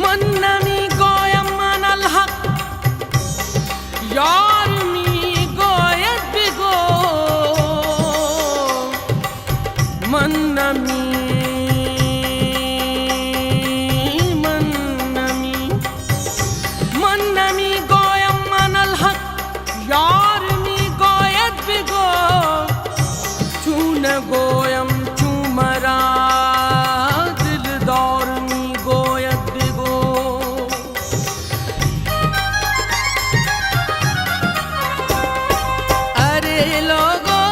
منمی گویم من الحق یار می گوید بگو من نمی گویم من الحق یار می گوید بگو چون گویم چون مرا دلدار می گوید بگو اره लोगो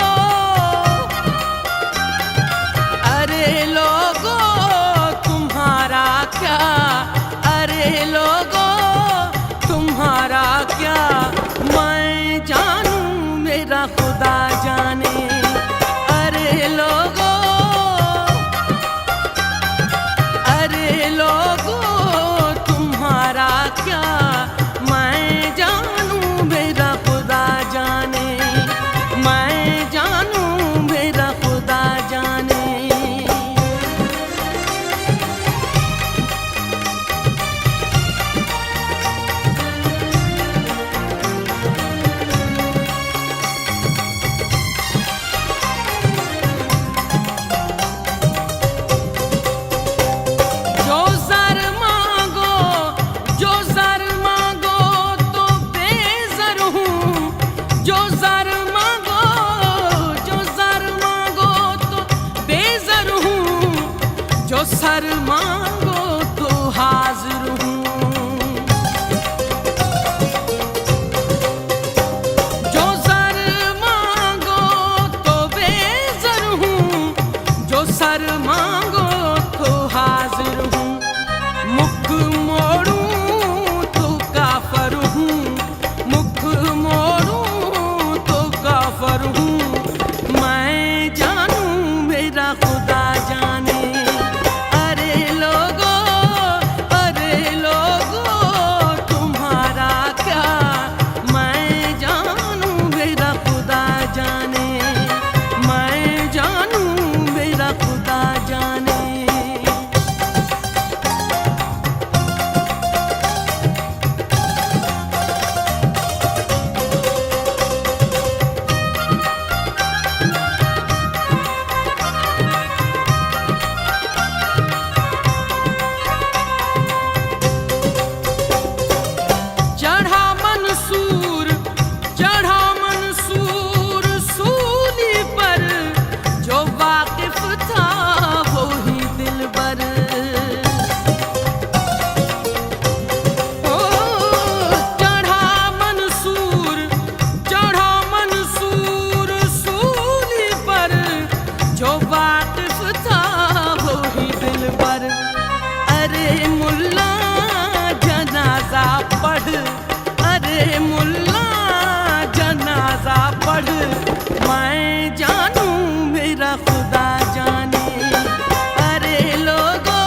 तुम्हारा क्या अरे लोगो तुम्हारा क्या मैं जानूं मेरा खुदा जाने अरे लोगो तुम्हारा क्या मैं जानूं मेरा खुदा जाने मैं जानूं मेरा खुदा जाने जो सर मांगो तो हाजिर हूँ जो सर मांगो तो बेज़र हूँ जो सर मांगो तो हाजिर हूँ मुख मोड़ूं तो काफर हूँ मुख मोड़ूं तो काफर हूँ मैं जानूं मेरा खुदा जाने अरे मुल्ला जनाजा पढ़ मैं जानूं मेरा खुदा जाने अरे लोगो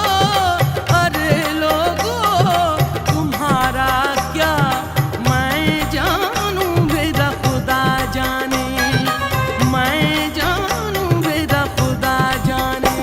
तुम्हारा क्या मैं जानूं मेरा खुदा जाने मैं जानूं मेरा खुदा जाने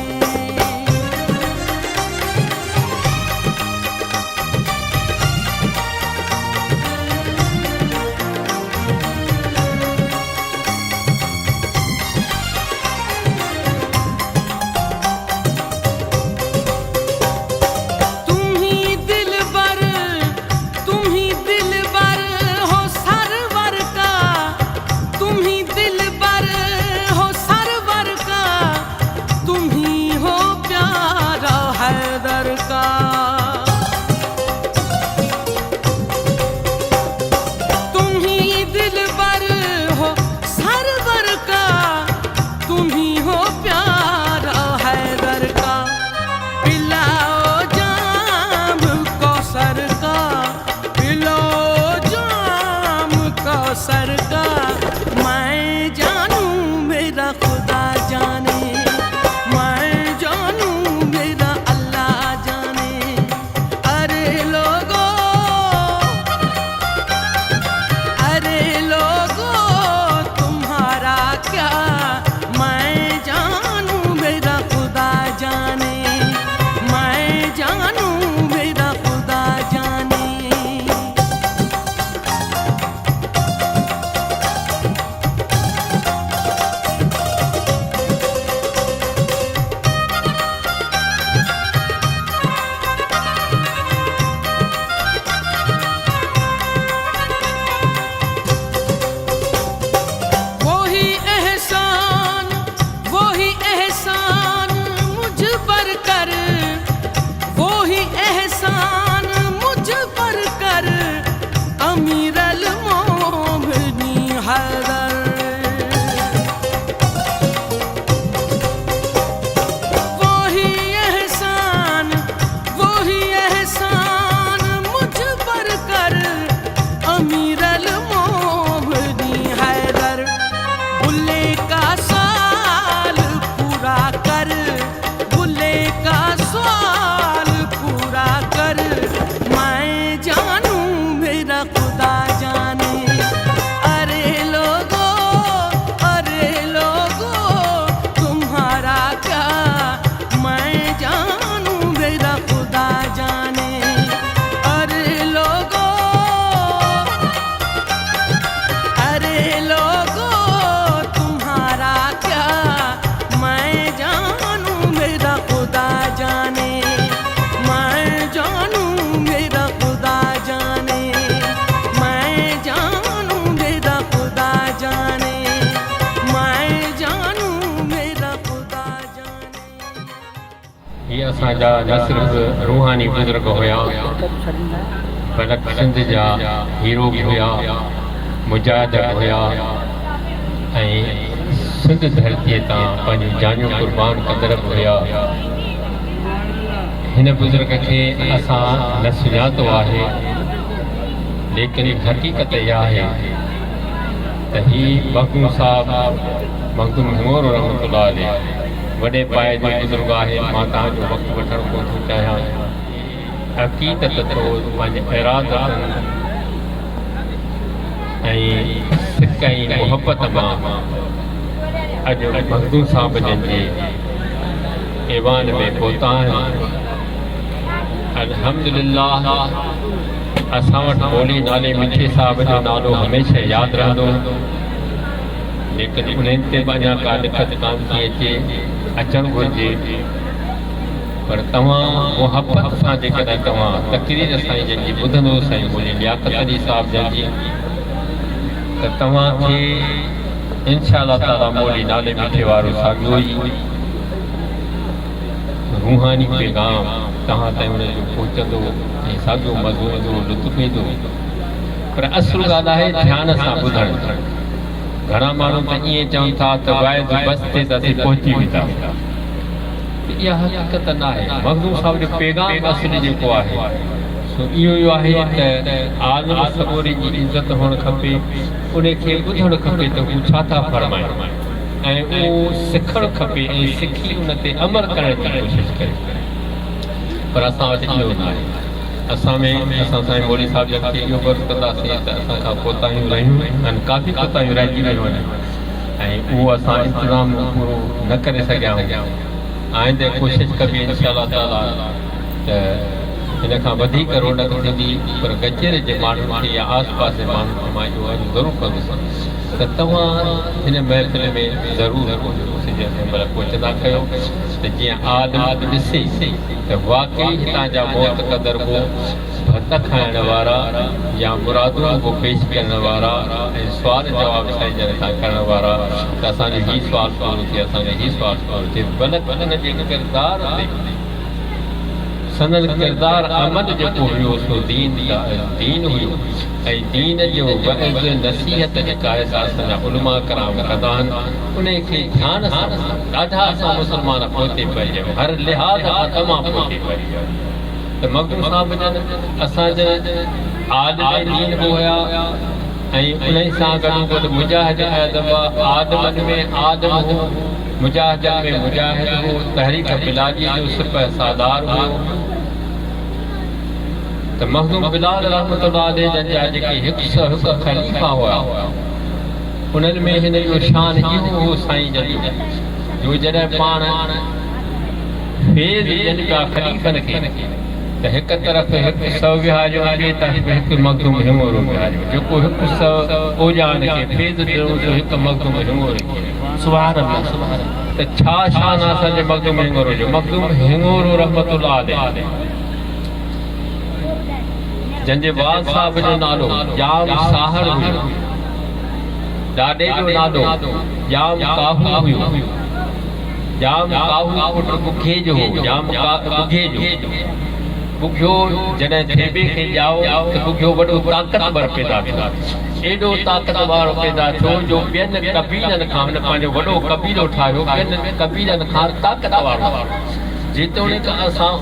असांजा न सिर्फ़ु रूहानी बुज़ुर्ग हुया बल्कि सिंध जा हीरो बि हुया, मुजाहिद हुया ऐं सिंध धरतीअ तां पंहिंजी जानियूं क़ुर्बान कंदड़ बि हुया। हिन बुज़ुर्ग खे असां न सुञातो आहे, लेकिन हक़ीक़त इहा आहे त हीउ मखदूम साहिबु मखदूम हिंगोरो रहमतुल्लाह अलैह वॾे पाए जो बुज़ुर्ग आहे। मां तव्हांजो वक़्तु वठणु कोन थो चाहियां। हक़ीक़त थो पंहिंजे इरादतनि ऐं सिक ऐं मुहबत मां अॼु मखदूम साहिब जन जे ऐवान में पहुता आहिनि। अल्हम्दुलिल्लाह असां वटि मौली नाले मिठे साहिब जो नालो हमेशह यादि रहंदो, लेकिन उन्हनि ते बि अञा का लिखत कान थी अचे, अचणु घुरिजे। पर तव्हां मुहबत सां जेकॾहिं तव्हां तक़रीर साईं जन जी ॿुधंदो, साईं मौली लियाक़त अली साहिब जन जी, त तव्हांखे इंशा अल्लाह ताला मौली नाले मिठे वारो साॻियो ई रूहानी पैगाम तव्हां ताईं उनजो पहुचंदो ऐं साॻियो मज़ो ईंदो, लुत्फ़ ईंदो। पर असुल ॻाल्हि आहे ध्यान सां ॿुधणु। घणा माण्हू त ईअं चवनि था त वाइद बस ते त असीं पहुची वेंदा, इहा हक़ीक़त न आहे। मखदूम साहिब जो पैगाम असुल जेको आहे सो इहो आहे त आलिम सबोरी जी इज़त हुअणु खपे, उनखे ॿुधणु खपे त हू छा था फरमाइनि ऐं उहो सिखणु खपे ऐं सिखी उन ते अमल करण जी कोशिशि करे। पर असां वटि इहो न आहे। असां में असां साईं मौली साहिब जन खे इहो बर्फ़ कंदासीं त असां खां कोताहियूं रहियूं ऐं काफ़ी कोताहियूं रहिजी वियूं आहिनि ऐं उहो असां इंतज़ाम पूरो न करे सघिया आहियूं। आईंदे कोशिशि कबी इंशा अल्लाह ताला त हिन खां वधीक रौनक थींदी। पर गजर जे माण्हुनि खे या आस पास जे माण्हुनि खे मां इहो अर्ज़ु ज़रूरु कंदुसि त तव्हां हिन महफ़िल में ज़रूरु महिल पहुचंदा कयो त जीअं आदि ॾिसे त वाक़ई हितां जा मौत क़दर को भत खाइण वारा या मुरादूं को पेश करण वारा ऐं सुवाल जवाब साईं जन खां करण वारा, त असांजो हीउ सुवाल पूरो थिए, असांजो हीउ सुवाल पूरो थिए। बल्कि हुन जे किरदार ते संदन किरदार अमल जेको हुयो सो दीन हुयो ऐं दीन जो वअज़ नसीहत जेका आहे असांजा उलमा कराम कंदा आहिनि, उनखे ध्यान सां ॾाढा असां मुस्लमान पहुते पइजे, हर लिहाज़ खां तमामु पहुते पइजे। त मखदूम साहिब जन असांजा आलिम दीन बि हुया ऐं उन सां गॾोगॾु मुजाहिद आदमनि में आदम हो, मुजाहिदनि में मुजाहिद हो, तहरीक बिलाली जो सिपह सादार हो। त मखदूम बिलाल रहमतुल्लाह अलैह जन जा जेके हिकु ख़लीफ़ा हुआ, उन्हनि में हिन जो शान इहो हो साईं जन जो जॾहिं पाण फेज़ ॾियनि पिया ख़लीफ़नि खे त हिकु तरफ़ हिकु सौ विहारियो, ॿिए तरफ़ हिकु मखदूम हिंगोरो विहारियो। जेको हिकु सौ ओजान खे फेज़ ॾिनो जो हिकु मखदूम हिंगोरे खे। सुभान अल्लाह। त छा शान आहे असांजे मखदूम हिंगोरो जो? मखदूम हिंगोरो रहमतुल्लाह अलैह जंहिंजे वाल साहिब जो नालो जाम साहर हुयो, ॾाॾे जो नालो जाम काहू हुयो, जाम काहू पुट बुखे जो हो, जाम बुखे जो बुखियो जॾहिं थेबे खे ॼाओ त बुखियो वॾो ताक़तवर पैदा थियो, एॾो ताक़तवर पैदा थियो जो ॿियनि कबीलनि खां हुन पंहिंजो वॾो कबीलो ठाहियो, ॿियनि कबीलनि खां ताक़तवर। जेतोणीकि असां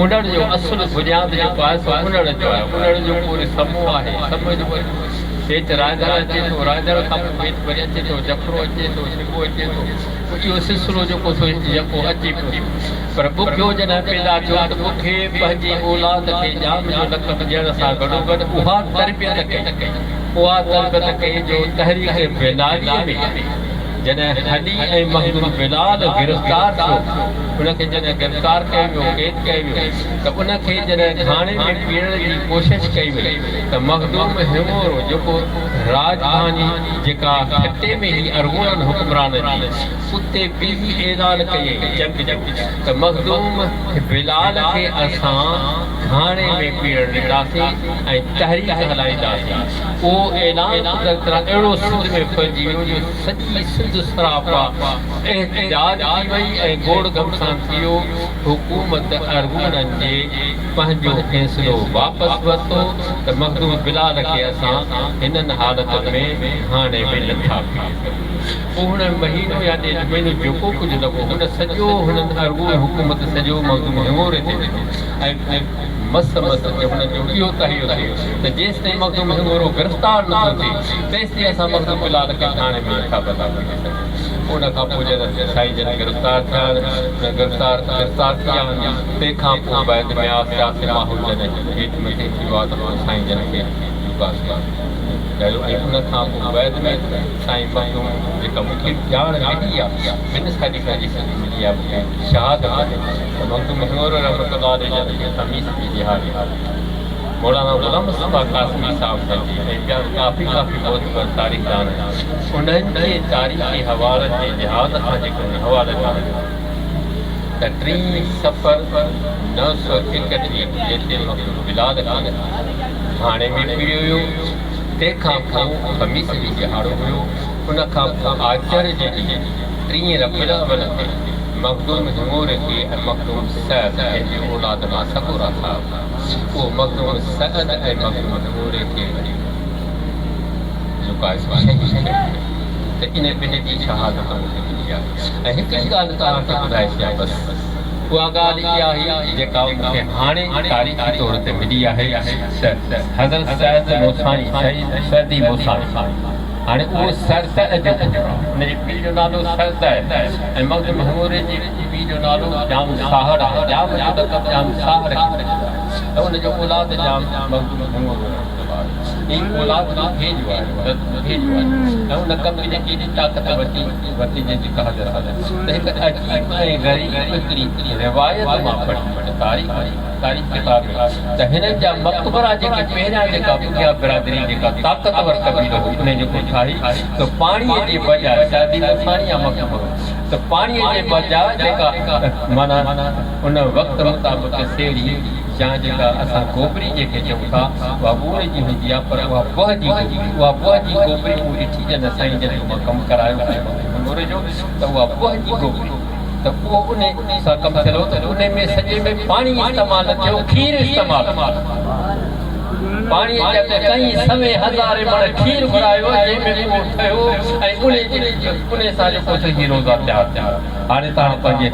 उणड़ जो असुल बुनियाद जेको आहे सो उणड़ जो आहे, उणड़ जो पूरे समूह आहे। समूह जो हेठि रायदर अचे थो, रायदर खां पोइ हेठि वरी अचे थो, जफरो अचे थो, शिबो अचे थो, इहो सिलसिलो जेको जेको अचे पियो। पर बुखियो जॾहिं पैदा थियो त बुखे पंहिंजी औलाद खे जाम जो लक़ब ॾियण सां गॾोगॾु उहा तरबियत कई जो तहरीक बिलालीअ में जॾहिं हडी ऐं मखदूम बिलाल गिरफ़्तार थियो, उनखे जॾहिं गिरफ़्तार कयो वियो, क़ैद कयो वियो, त उनखे जॾहिं घाणे में पीअण जी कोशिशि कई वई त मखदूम हिंगोरो जेको राजधानी जेका खटे में ई अरगुणनि हुक्मरान जी उते बीवी ऐलान कई जंग त मखदूम बिलाल खे असां घाणे में पीअण ॾींदासीं ऐं तहरीक हलाईंदासीं। उहो ऐलान अहिड़ो सिंध में फैलिजी वियो जो सॼी सिंध सरापा एहतिजाज थी वई ऐं गोड़ गम सां थियो हुकूमत अरगूननि जे पंहिंजो फ़ैसिलो वापसि वरितो त मखदूम बिलाल खे असां हिननि हालतुनि में हाणे बि नथा पी पोइ हुन महीनो या ॾेढ महीनो जेको कुझु लॻो हुन सॼो हुननि अरगून हुकूमत सॼो मखदूम हिंगोरे ते ॾिनो ऐं मस मस हुननि जो इहो तहियो थियो त जेसि ताईं मखदूम हिंगोरो गिरफ़्तार नथो थिए तेसि ताईं असां मखदूम बिलाल खे थाणे में नथा बता सघूं उन खां पोइ जॾहिं साईं जन गिरफ़्तार थिया गिरफ़्तार थिया तंहिंखां पोइ बैदि में आसियासी माहौल जॾहिं हेठि मथे थी वियो आहे त पोइ साईं जन खे ऐं उन खां पोइ बैदि में साईं मखदूम जेका मूंखे ॼाण मिली आहे ॿिनि साॼी मिली आहे मूंखे शहादत मखदूम हिंगोरो रहमतुल्लाह अलैह खे तमीज़ जी जिहाद मौलाना गुलाम मुस्तफ़ा कासमी साहब ऐं ॿिया काफ़ी बहुत तारीख़दान उन्हनि जे तारीख़ी हवालनि जे जिहाद खां जेको हवाले कान त 3 सफ़र 931 जेते मखदूम बिलाल कान हाणे में पियो हुयो तंहिंखां पोइ ख़मीस जी जिहाद हुयो उन खां पोइ आचर जे ॾींहुं 3 रबीउल अव्वल ते मखदूम हिंगोरे खे ऐं मखदूम सैद पंहिंजी औलाद मां सगोरा साहब उहो मखदूम सैद ऐं मखदूम हिंगोरे खे लुकाए त इन ॿिनि जी शहादत मूंखे मिली आहे ऐं हिकिड़ी ॻाल्हि तव्हांखे ॿुधाए छॾियां बसि उहा ॻाल्हि इहा आहे जेका मूंखे हाणे तारीख़ी तौर ते मिली आहे हज़रत सैद मोसानी सैदी मोसानी हाणे उहो सरद हुनजे पीउ जो नालो सरद आहे ऐं मखदूम हिंगोरे जे पीउ जो नालो जाम साहर आहे जाम साहर ऐं हुनजो औलाद जाम मखदूम हिंगोरो ई औलाद भेजो आहे ऐं उन कम में जेकी ताक़त वरिती जंहिंजी का हज़रत आहे त हिकु अजीब ऐं ग़रीब हिकिड़ी रिवायत मां पढ़ी तारीख़ किताब में त हिननि जा मक़बरा जेके पहिरियां जेका पुठियां बिरादरी जेका ताक़तवर क़बीलो हुई उन जेको ठाही त पाणीअ जे बजाए शादी मुसानी या मक़बरो त पाणीअ जे बजाए जेका माना उन वक़्त मुताबिक़ सेड़ी या जेका असां गोबरी जेके चऊं था उहा ॿूड़े जी हूंदी आहे पर उहा बह जी गोबरी मूं ॾिठी जॾहिं साईं जन मां कमु करायो हिंगोरे जो त उहा बह जी गोबरी त उहो उन सां कमु थियलु त उन में सॼे में पाणी इस्तेमालु थियो खीर इस्तेमालु पाणी कई सवे हज़ारे मण खीर घुरायो जंहिंमें उहो ठहियो ऐं उन सां जेको ही रोज़ा तयारु थिया हाणे तव्हां पंहिंजे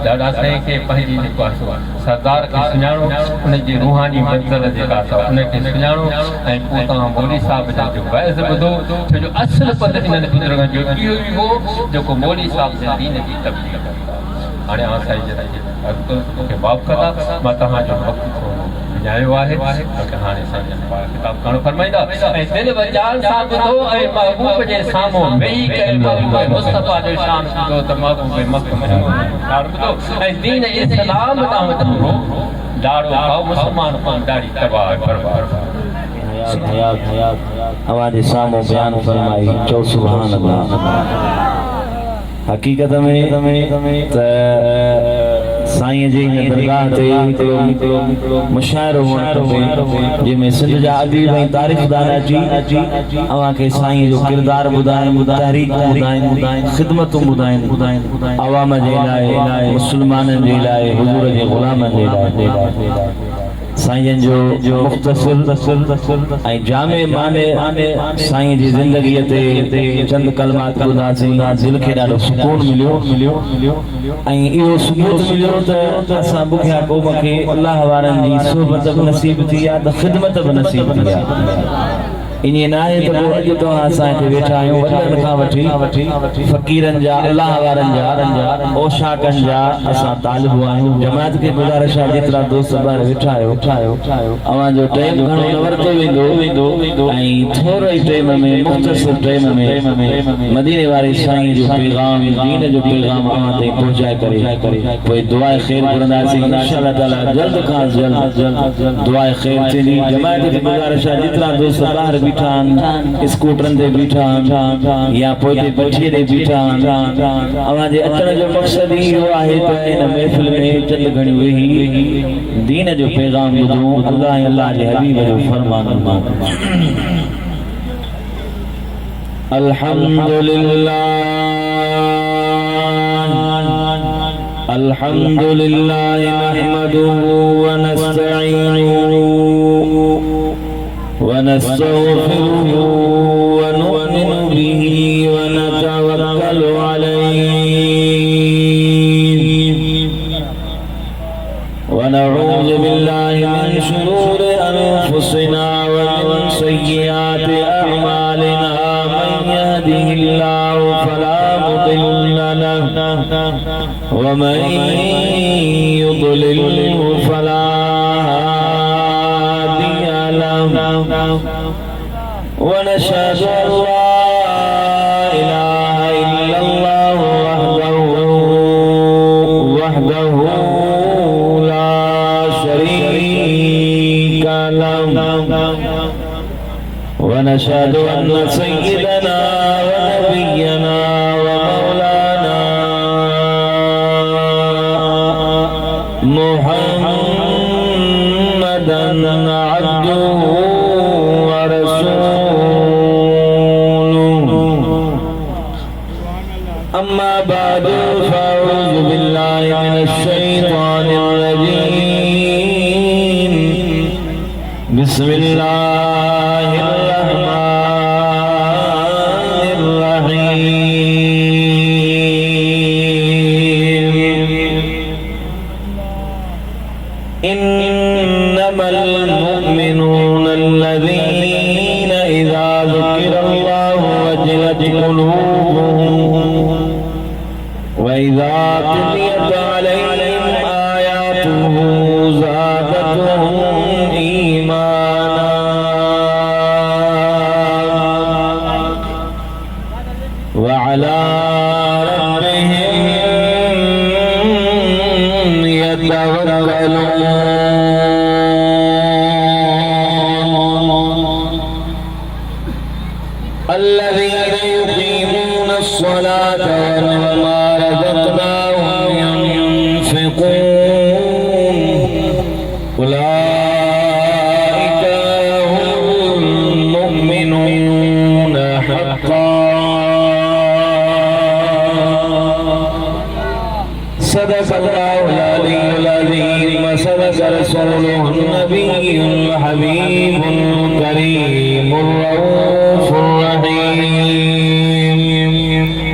ॾाॾा साईं खे पंहिंजी जेको आहे सरदार खे सुञाणो उनजी रूहानी मंज़िल जेका अथव उनखे सुञाणो ऐं पोइ तव्हां मौली साहिब जो वैज़ ॿुधो छो जो असुलु पद इन्हनि बुज़ुर्गनि जो इहो ई हो जेको मौली साहिब जे दीन जी तब्दील कंदा हाणे साईं जन मूंखे माफ़ु कंदा मां तव्हांजो वक़्तु विञायो आहे हाणे साईं जन किताब करणु फरमाईंदा ऐं दिलि वजाल सां ॿुधो ऐं महबूब जे साम्हूं वेही करे महबूब मुस्तफ़ा जो शान थींदो त महबूब ॿुधो ऐं दीन इस्लाम ॾांहुं पूरो ॾाढो भाउ मुस्लमान पाण ॾाढी तबाह बर्बाद हमारे साम्हूं बयान फरमाई चओ सुभान अल्लाह हकीकत में साईं जी दरगाह ते मुशाइरो जंहिंमें सिंध जा अदीब ऐं तारीख़दान अची अव्हां खे साईं जो किरदार ॿुधाइनि तहरीक ॿुधाइनि ख़िदमतूं ॿुधाइनि अवाम जे लाइ मुस्लमाननि जे लाइ हुज़ूर जे ग़ुलामनि जे लाइ साईं जो मुख़्तसर ऐं जामे माने साईं जी ज़िंदगीअ ते चंद कलमात ॿुधासीं दिलि खे ॾाढो सुकून मिलियो ऐं इहो सुबूत मिलियो त असां बुखिया क़ौम खे अलाह वारनि जी सोबत बि नसीब थी आहे त ख़िदमत बि नसीब थी आहे ईअं न आहे त पोइ अॼु तव्हां असांखे वेठा आहियूं वॾनि खां वठी फ़क़ीरनि जा अलाह वारनि जा ओशाकनि जा असां तालिब आहियूं जमात खे गुज़ारिश आहे जेतिरा दोस्त ॿार वेठा आहियो अव्हांजो टाइम घणो न वरितो वेंदो ऐं थोरो ई टाइम में मुख़्तसिर टाइम में मदीने वारे साईं जो पैगाम दीन जो पैगाम अव्हां ताईं पहुचाए करे पोइ दुआ ख़ैर घुरंदासीं इंशाअल्लाह ताला जल्द खां जल्द दुआ ख़ैर थींदी जमात खे गुज़ारिश आहे जेतिरा दोस्त ॿार बीठा आहिनि स्कूटरनि ते बीठा आहिनि या पोइ ते बठीअ ते बीठा आहिनि अव्हांजे अचण जो मक़सदु इहो आहे त इन महफ़िल में चंद घणी वेही दीन जो पैगाम ॿुधूं अल्लाह ऐं अल्लाह जे हबीब जो फरमान अल्हम्दुलिल्लाह अल्हम्दुलिल्लाह नहमदुहु व नस्तईनुहु व नस्तगफिरुहु व नु'मिनु बिही व नतवक्कलु अलैहि व नऊज़ु बिल्लाहि मिन शुरूरि अनफुसिना व मिन सय्यिआति अअमालिना मन यहदिहिल्लाहु फला मुदिल्ल लहु व मन युद्लिल्हु फला हादिय लहु व नशहदु अन ला इलाहा इल्लल्लाह वहदहु ला शरीक लहु व नशहदु अन्न सय्यिदना व नबियना व मौलाना मुहम्मदन अब्दुहु व रसूलुहु अम्मा बादु फ़अऊज़ु बिल्लाहि मिनश शैतानिर रजीम बिस्मिल्लाहिर रहमानिर रहीम इन्नमल मुमिनून अल्लज़ीना इज़ा ज़ुकिरल्लाहु वजिलत क़ुलूबुहुम व इज़ा तुलियत अलैहिम आयातुहु ज़ादतहुम ईमाना व अला रब्बिहिम यतवक्कलून الذين يقيمون الصلاة ومما رزقناهم ينفقون أولئك هم المؤمنون حقا صدق الله العلي العظيم وصدق رسوله النبي الحبيب الكريم الرؤوف الرحيم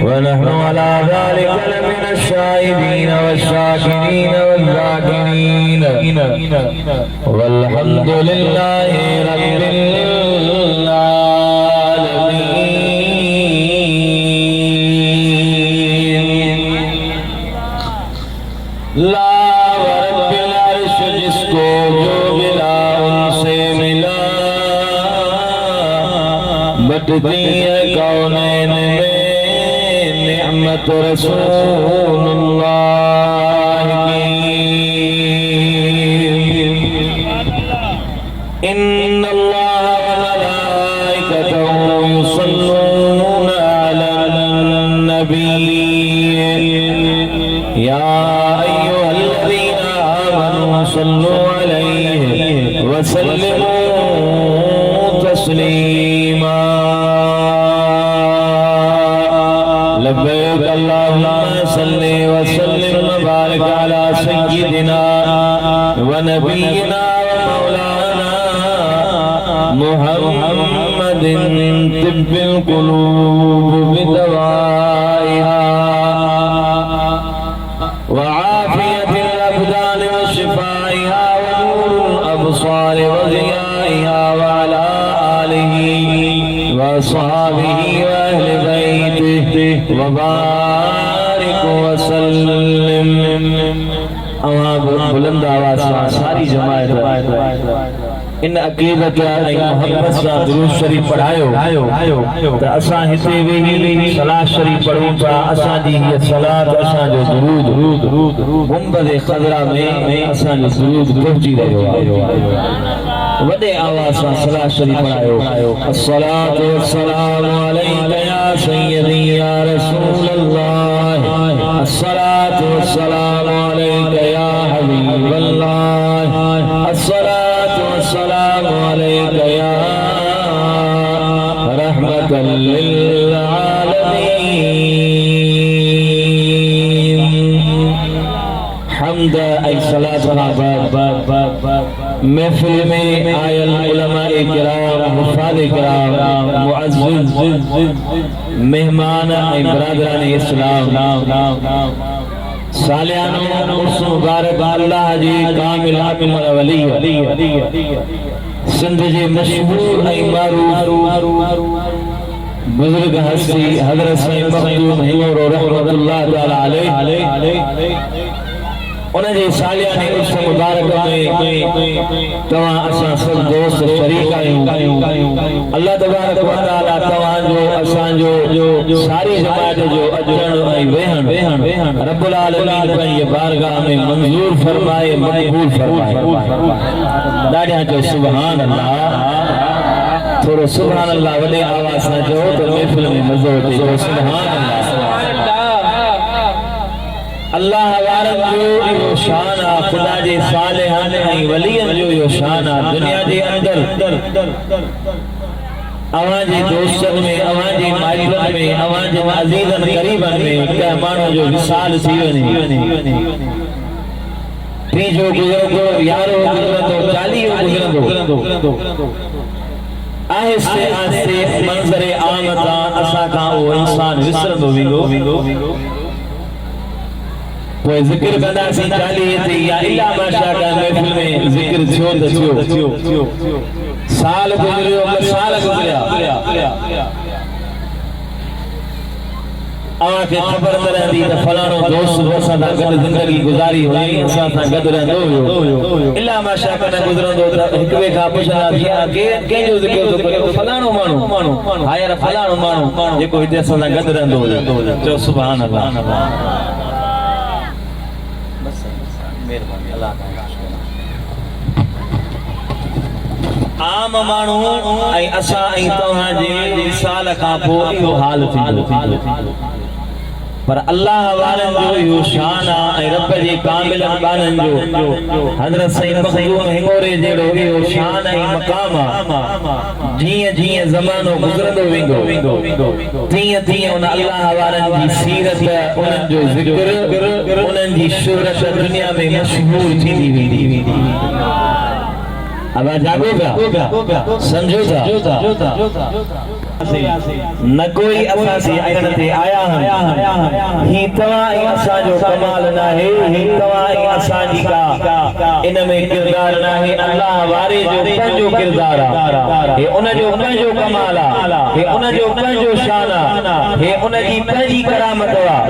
ونحن على ذلك لمن الشاهدين والشاكرين والذاكرين والحمد لله رب العالمين لا रब्बिल अर्श जिसको जो मिला उनसे मिला बटती है कौनैन में निअमत रसूलुल्लाह की इन्नल्लाह व मलाइकतहु युसल्लूना अलन नबी या صلوا عليه وسلموا تسليما لبيك اللهم صل وسلم وبارك على سيدنا ونبينا ومولانا محمد طب القلوب بدوائها وعافية الأبدان وشفائها ونور الأبصار وضيائها وعلى آله وأصحابه وأهل بيته وبارك وسلم बुलंद आवाज सां सारी जमात इन अक़ीदत ऐं मोहब्बत सां दुरूद शरीफ पढ़ायो त असां हिते वेही सलात शरीफ पढ़ूं था असांजी हीअ सलात असांजो दुरूद गुंबद ख़ज़रा में असांजो दुरूद पहुची रहियो आहे वॾे आवाज़ सां सलात शरीफ पढ़ायो अस्सलातु वस्सलामु अलैका या सय्यदी या रसूलल्लाह अस्सलातु वस्सलामु अलैका या हबीबल्लाह अस्सलातु वस्सलामु अलैका या रहमतल लिल आलमीन सहाबा महफिल में आयल उलमाए किराम हुफ़ाज़े किराम मुअज़्ज़िज़ मेहमान ऐं बरादरान इस्लाम सालियानो उर्स मुबारक अल्लाह जी कामिल आमिल वली सिंध जे मशहूर ऐं मारूफ बुजुर्ग हस्ती हजरत सईद मखदूम हिमोर रहमतुल्लाह तआला अलैहि उनजे सालियाने उर्स मुबारक में तवां असां सब दोस्त शरीक आहियूं। अल्लाह तबारक व तआला तवां जो असां जो सारी जमात जो अचण ऐं वेहण रब्बुल आलमीन पंहिंजे बारगाह में मंजूर फरमाए मक़बूल फरमाए। ॾाढा चओ सुभान अल्लाह। थोड़ो सुभान अल्लाह वॾे आवाज़ सां चओ त महफ़िल में मज़ो अचे। सुभान अल्लाह। अल्लाह वारनि जो इहो शान आहे, ख़ुदा जे सालिहन ऐं वलियन जो इहो शान आहे। दुनिया जे अंदर अवां जे दोस्तनि में, अवां जे माइटनि में, अवां जे अज़ीज़नि क़रीबनि में कंहिं माण्हू जो विसाल थी वञे, टी जो गुज़रंदो, यारो गुज़रंदो, 40 गुज़रंदो, आहिस्ते आहिस्ते मंज़र आम तां असां खां उहो इंसान विसरंदो वेंदो। कोई जिक्र कंदासीं 40 ते या इल्ला माशा का महफिल में जिक्र थियो त थियो, साल गुज़रियो साल गुज़रिया, अवां खे ख़बर न रहंदी त फलाणो दोस्त असां सां गॾु ज़िंदगी गुज़ारी हुई, असां सां गॾु रहंदो हुयो। इल्ला माशा का न गुज़रंदो त हिक ॿिए खां पुछंदासीं कंहिंजो ज़िक्र थो करे, फलाणो माण्हू, हा यार फलाणो माण्हू जेको हिते असां सां गॾु रहंदो हुयो। चओ सुभान अल्लाह। आम माण्हू ऐं असां ऐं तव्हां जे विसाल खां पोइ इहो हाल थींदो, पर अल्लाह वारनि जो इहो शान आहे ऐं रब जे कामिल बाननि जो हज़रत सईद मखदूम हिमोरे जहिड़ो इहो शान ऐं मक़ाम आहे। जीअं जीअं ज़मानो गुज़रंदो वेंदो तीअं तीअं उन अल्लाह वारनि जी सीरत, उन्हनि जो ज़िक्र, उन्हनि जी शोहरत दुनिया में मशहूर थींदी वेंदी। अब जागो पिया, समझो था न कोई असां से अगन ते आया ही तवां ऐं असां जो कमाल न आहे, ही तवां ऐं असां जी का इन में किरदार न आहे। अल्लाह वारे जो पंहिंजो किरदार आहे, हे उन जो पंहिंजो कमाल आहे, हे उन जो पंहिंजो शान आहे, हे उन जी पंहिंजी करामत आहे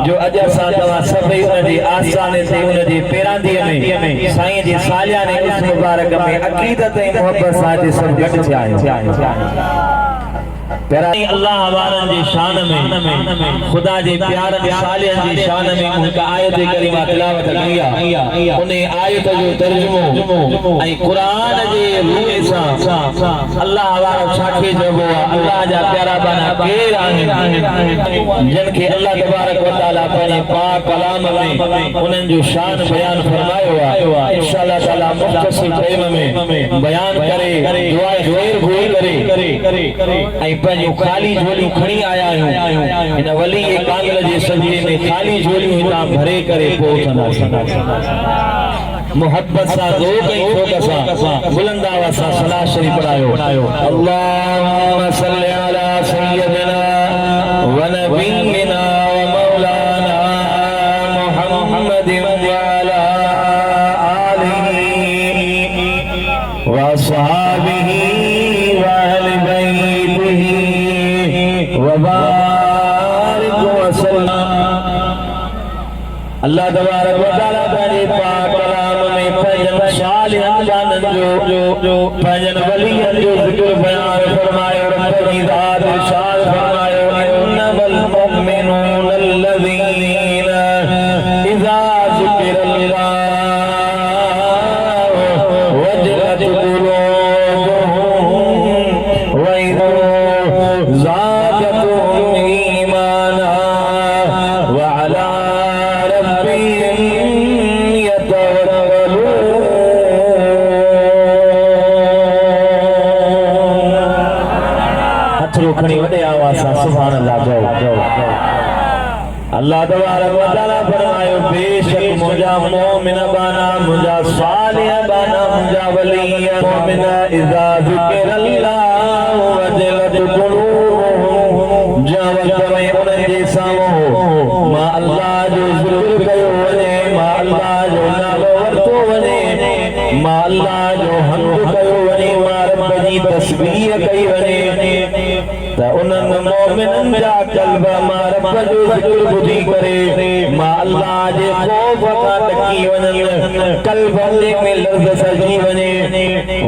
जो अॼु असां तव्हां सभई उन जे आस्थाने ते उन जे पेरांदीअ में साईं जे सालियाने उर्स मुबारक में अक़ीदत ऐं मोहब्बत सां हिते सभु गॾु थिया आहियूं। अल्लाह वारनि जी शान में, खुदा जे प्यारनि सालिहनि जी शान में हिक आयत करीमा तिलावत कई आहे। उन आयत जो तर्जुमो ऐं क़ुरान जे रूह सां अल्लाह वारो छाखे चइबो आहे, अल्लाह जा प्यारा बाना केर आहिनि जिन खे अल्लाह तबारक व तआला पंहिंजे पाक कलाम में उन्हनि जो शान बयान फरमायो आहे। इंशाअल्लाह ताला मुख़्तसर टाइम में बयान करे दुआ ख़ैर घुरी करे ऐं पंहिंजूं खाली झोलियूं खणी आया आहियूं। हिन वली कामिल जे सजदे में खाली झोलियूं हितां भरे करे पोइ उथंदासीं। मोहब्बत सां ज़ोक़ ऐं शौक़ सां बुलंद आवाज़ सां सलाह शरीफ़ पढ़ायो। अल्लाहुम्मा सल्लि अला सय्यदिना व नबीना व मौलाना मुहम्मदिन व अला आलिहि व अस्हाबिहि व अहलि बैतिहि व बारिक व सल्लम। अल्लाह तबारक व तआला पंहिंजे पाक कलाम में पंहिंजनि सालिहनि बाननि जो पंहिंजनि वलियनि जो ज़िक्र बयान फरमायो। रब जी ज़ात इरशाद फरमायो, इन्नमल मुमिनून अल्लज़ीना इज़ा ज़ुकिरल्लाह वजलत क़ुलूबुहुम व इज़ा ज़ादतहुम ईमाना व अला खड़ी वडे आवाज सां सुभान अल्लाह। अल्लाह तबारक व तआला फरमायो, बेशक मुझा मोमिन बना मुझा सालिह बना मुझा वली मोमिन इज़ा ज़िक्रल्लाह वजलत क़ुलूबुहुम जब में उन्हनि जे साम्हूं मां अल्लाह जो ज़िक्र कयो वञे मां अल्लाह जो नालो वरितो वञे मां अल्लाह जो हम्द कयो वञे मां रब जी तस्बीह कई वञे त उन्हनि मोमिननि जा क़ल्ब मां रब जो ज़िक्र ॿुधी करे मां अल्लाह जे ख़ौफ़ खां टकी वञनि क़ल्ब में लर्ज़ सजी वञे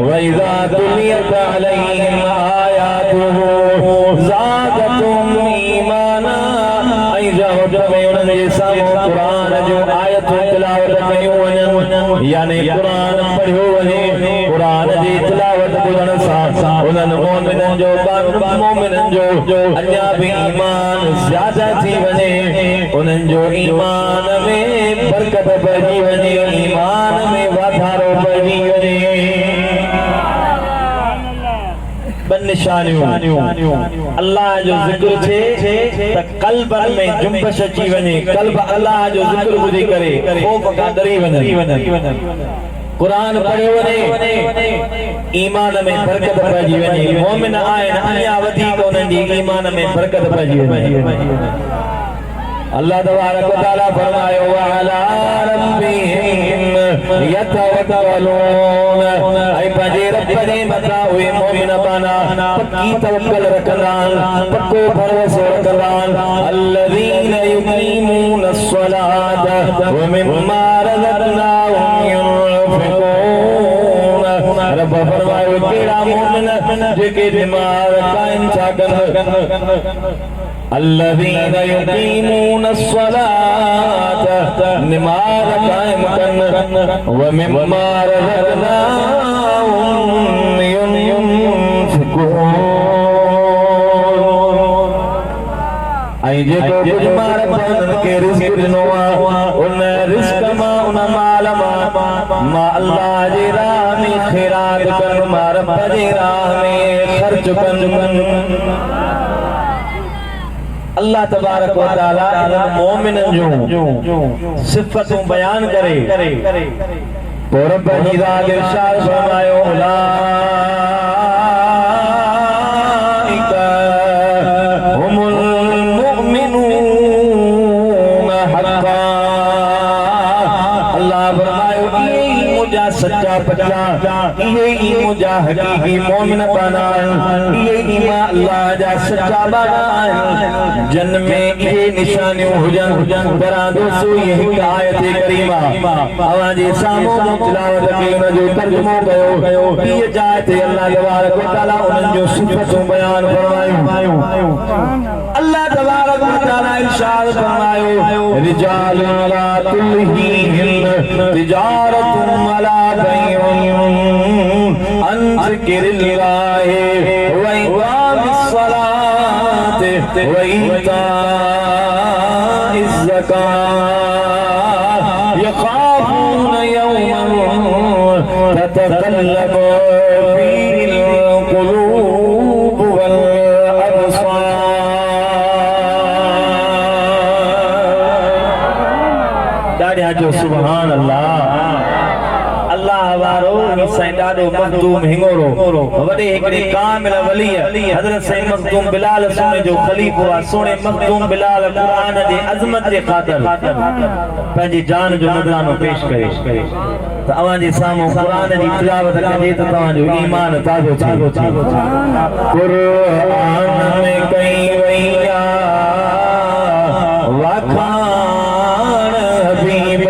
वइज़ा तुलियत अलैहिम आयातुहु ज़ादतुहुम ईमाना ऐं जब में उन्हनि जे साम्हूं क़ुरान जो आयतूं तिलावत कयूं वञनि यानी क़ुरान पढ़ियो वञे क़ुरान जी तिलावत ॿुधण सां उन्हनि मोमिननि जो अञा बि ईमान ज़्यादा थी वञे उन्हनि जो ईमान में बरकत पइजी वञे ईमान में वाधारो पइजी वञे बन निशानियूं अल्लाह जो ज़िक्र थे त क़ल्ब में जुंबश अची वञे क़ल्ब अल्लाह जो ज़िक्र ॿुधी करे ख़ौफ़ खां डरी वञे कुरान पढ़ियो वञे ईमान में बरकत पइजी वञे मोमिन आहिनि अञा वधीक उन्हनि जी ईमान में बरकत पइजी वञे अल्लाह तबारक व तआला फरमायो वअला रब्बिहिम यतवक्कलून ऐं पंहिंजे रब जे मथां उहे मोमिन पाना पक्की तवक्कल रखंदा पक्को भरोसो रखंदा अल्लज़ीन युक़ीमून अस्सलात व मिम्मा रज़क़नाहुम युनफ़िक़ून रब फरमायो कहिड़ा मोमिन जेके दिमाग़ क़ाइम था कनि الذين يقيمون الصلاة نماز قائم كن ومما رزقناهم ينفقون ऐं जेको कुझु मां रब खे रिज़्क़ ॾिनो आहे उन रिज़्क़ मां उन माल मां अल्लाह जे राह में ख़ैरात कनि मां रब जे राह में ख़र्च कनि अल्लाह तबारक व तआला मोमिननि जो सिफ़तूं बयान करे पोइ रब जी ज़ात इरशाद फरमायो उलाइका हुमुल मुमिनून हक़्क़ा अल्लाह फरमायो इहे मुंहिंजा सच्चा पचा इहे मुंहिंजा हक़ीक़ी मोमिन बना इहे मां अल्लाह जा सच्चा बना जन में ये निशानियों हुजन बरा दोस्तों ये हिक आयत करीमा अवां जे साम्हूं तिलावत कई उन जो तर्जुमो कयो ये जायत अल्लाह तबारक व तआला उन जो सिफ़तूं बयान फरमायूं अल्लाह तबारक व तआला इरशाद फरमायो रिजालुन ला तुलहीहिम तिजारतुन वला बैउन अन ज़िक्रिल्लाहि व इक़ामिस सलात وإيتاء الزكاة يخافون يوما تتقلب فيه القلوب والأبصار दाढ़िया जो सुभान अल्लाह अल्लाह वारो साईं ॾाढो मखदूम हिंगोरो वॾे हिकिड़े कामिल वली हज़रत साईं मखदूम बिलाल सोने जो ख़लीफ़ो आहे सोने मखदूम बिलाल क़ुरान जे अज़मत जे ख़ातिर पंहिंजी जान जो नज़रानो पेश करे त अवां जे साम्हूं क़ुरान जी तिलावत कंदे त तव्हांजो ईमान ताज़ो थी क़ुरान में कई वैया वखान हबीब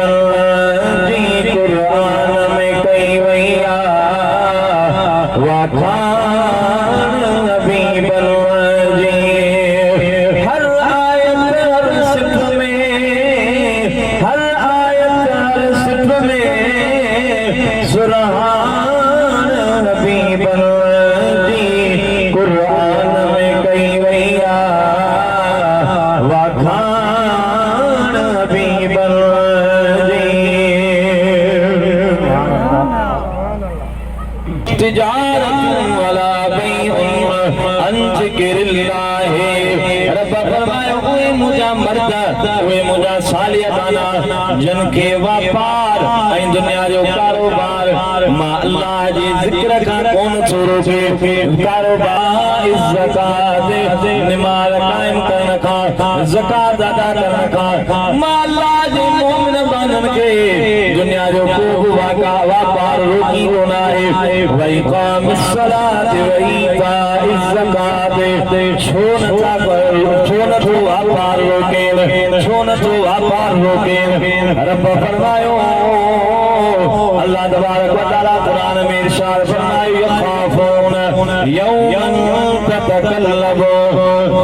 मुझा मर्द वे मुझा सालियाना जन के व्यापार ऐं दुनिया जो कारोबार मां अल्लाह जे जिक्र का कौन छोड़ो के कारोबार ज़कात नमाज कायम करना खा ज़कात अदा करना खा मां अल्लाह जे मोमिन बानन के दुनिया जो को व्यापार रोकी होना है वही काम सलात वही का ज़कात छो न व्यापार रोके छो न व्यापार रोके रब फरमायो अल्लाह तबारक व तआला कुरान में इरशाद फरमायो यखाफून यौमन ततकल्लबु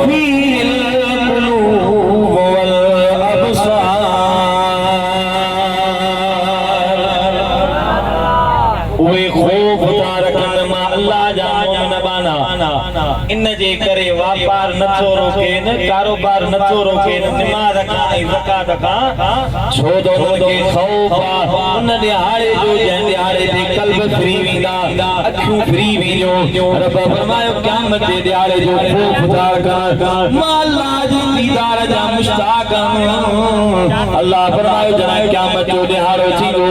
फीहिल कुलूब वल अबसार वे खौफ तारकन मा अल्लाह जा मोमिन बाना इन जे करे व्यापार नथो रोके न कारोबार नथो रोके न नमाज का ज़कात का छो तो उनके खौफ उन दिहाड़े जो जंहिं दिहाड़े ते कल्ब फ्री वींदा अखियूं फ्री वींदियूं रब फरमायो क़यामत जे दिहाड़े जो खौफ तारका मां अल्लाह जी दीदार जा मुश्ताक अल्लाह फरमायो जॾहिं क़यामत जो दिहाड़ो थींदो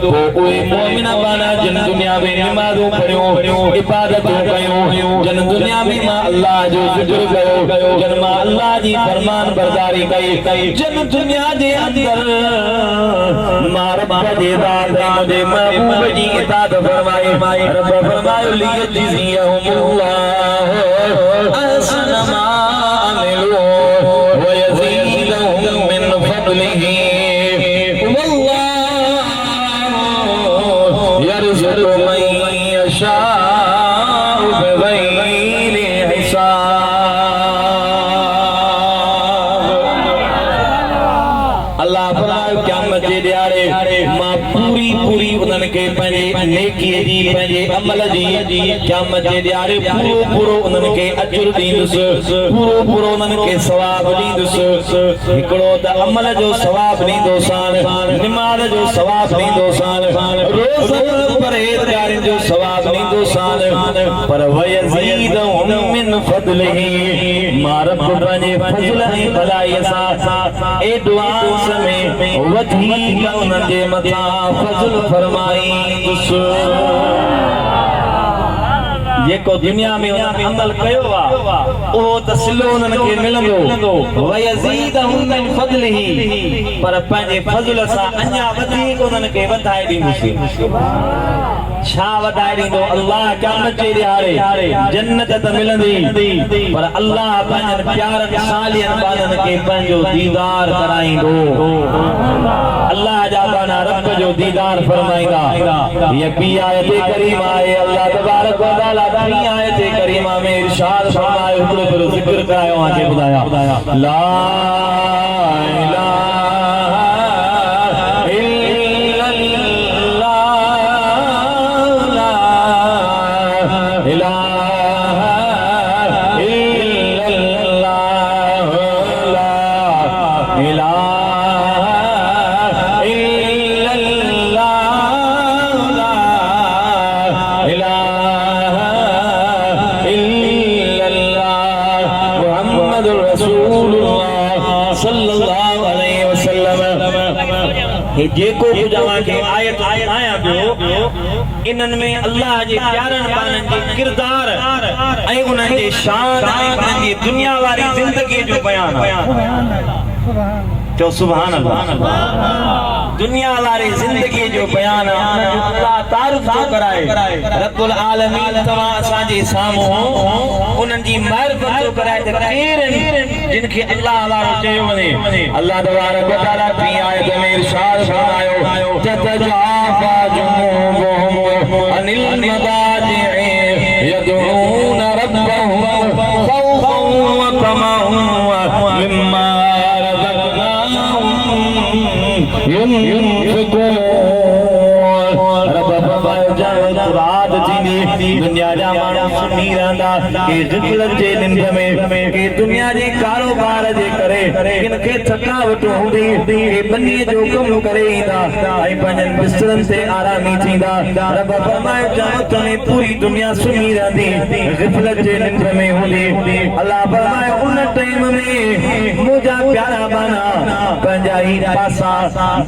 पोइ उहे मोमिन बाना जिन दुनिया में नमाज़ूं पढ़ियूं इबादतूं कयूं जिन दुनिया में मां अल्लाह जो ज़िक्र कयो जिन मां अल्लाह जी फरमान बरदारी कई जिन दुनिया जे अंदर मां रब जे ज़ात मुझे महबूब जी इताअत फरमाई रब फरमायो लियजज़ियहुमुल्लाह अहसन मा अमिलू व यज़ीदहुम मिन फज़लिही वल्लाहु यरज़ुक़ु मन यशाअ बिग़ैरि हिसाब अल्लाह फरमायो क़यामत जे दिहाड़े मां पूरी उन्हन के पंहिंजे नेकी जी पंहिंजे अमल जी क़यामत जे दिहाड़े पूरो उन्हन के अजर ॾींदुसि पूरो उन्हन के सवाब ॾींदुसि हिकिड़ो त अमल जो सवाब ॾींदोसान नमाज़ जो सवाब ॾींदोसान रोज़ परहेज़गारी जो सवाब ॾींदोसान पर वयज़ीदहुम मिन फज़लिही मां रब पंहिंजे फज़ल ऐं भलाईअ सां एडवांस में वधीक उन्हनि जे मथां फज़ल फरमाईंदुसि जेको दुनिया में उन्हनि अमल कयो उहो त सिलो उन्हनि खे मिलंदो वयज़ीदहुम मिन फज़लिही पर पंहिंजे फज़ल सां अञा वधीक उन्हनि खे वधाए ॾींदुसि छा वधाए ॾींदो अल्लाह क़यामत जे दिहाड़े जन्नत त मिलंदी पर अल्लाह पंहिंजनि प्यारनि सालियनि बाननि खे पंहिंजो दीदार कराईंदो अल्लाह जा बाना रब जो दीदार फरमाईंदा ये ॿी आयत करीमा आहे अल्लाह तबारक व तआला ॿी आयत करीमा में इरशाद फरमायो हिकिड़ो भेरो ज़िक्र करायो आके ॿुधाया ला जेको जमा के आयत आया पियो इनन में अल्लाह जे प्यारनि बाननि जे किरदार ऐं उन्हनि जे शान ऐं उन्हनि जी दुनिया वारी ज़िंदगी जो बयान तो सुभान अल्लाह दुनिया वारी ज़िंदगी जो बयान अल्लाह तारीफ़ थो कराए रब्बुल आलमीन तव्हां असांजे साम्हूं उन्हनि जी मारिफत थो कराए त केरनि जिन खे अल्लाह वारो चयो वञे अल्लाह तबारक व तआला ॿी आयत में इरशाद फरमायो ततजाफा जुनूबुहुम अनिल मदाजि'i यदऊन रब्बहुम खौफन व तमअन मिम्मा रज़क़नाहुम युनफिकून रब फरमायो जब रात थींदी दुनिया जा माण्हू सुम्ही रहंदा के ग़फ़लत जे निंड में के दुनिया जे कारोबार जे करे किन खे थकावट हूंदी के बनीअ जो कम करे ईंदा ऐं पंहिंजनि बिस्तरनि ते आरामी थींदा रब फरमाए क़यामत में पूरी दुनिया सुम्ही रहंदी ग़फ़लत जे निंड में हूंदी अल्लाह फरमाए उन टाइम में मुंहिंजा प्यारा बाना पंहिंजा ई पासा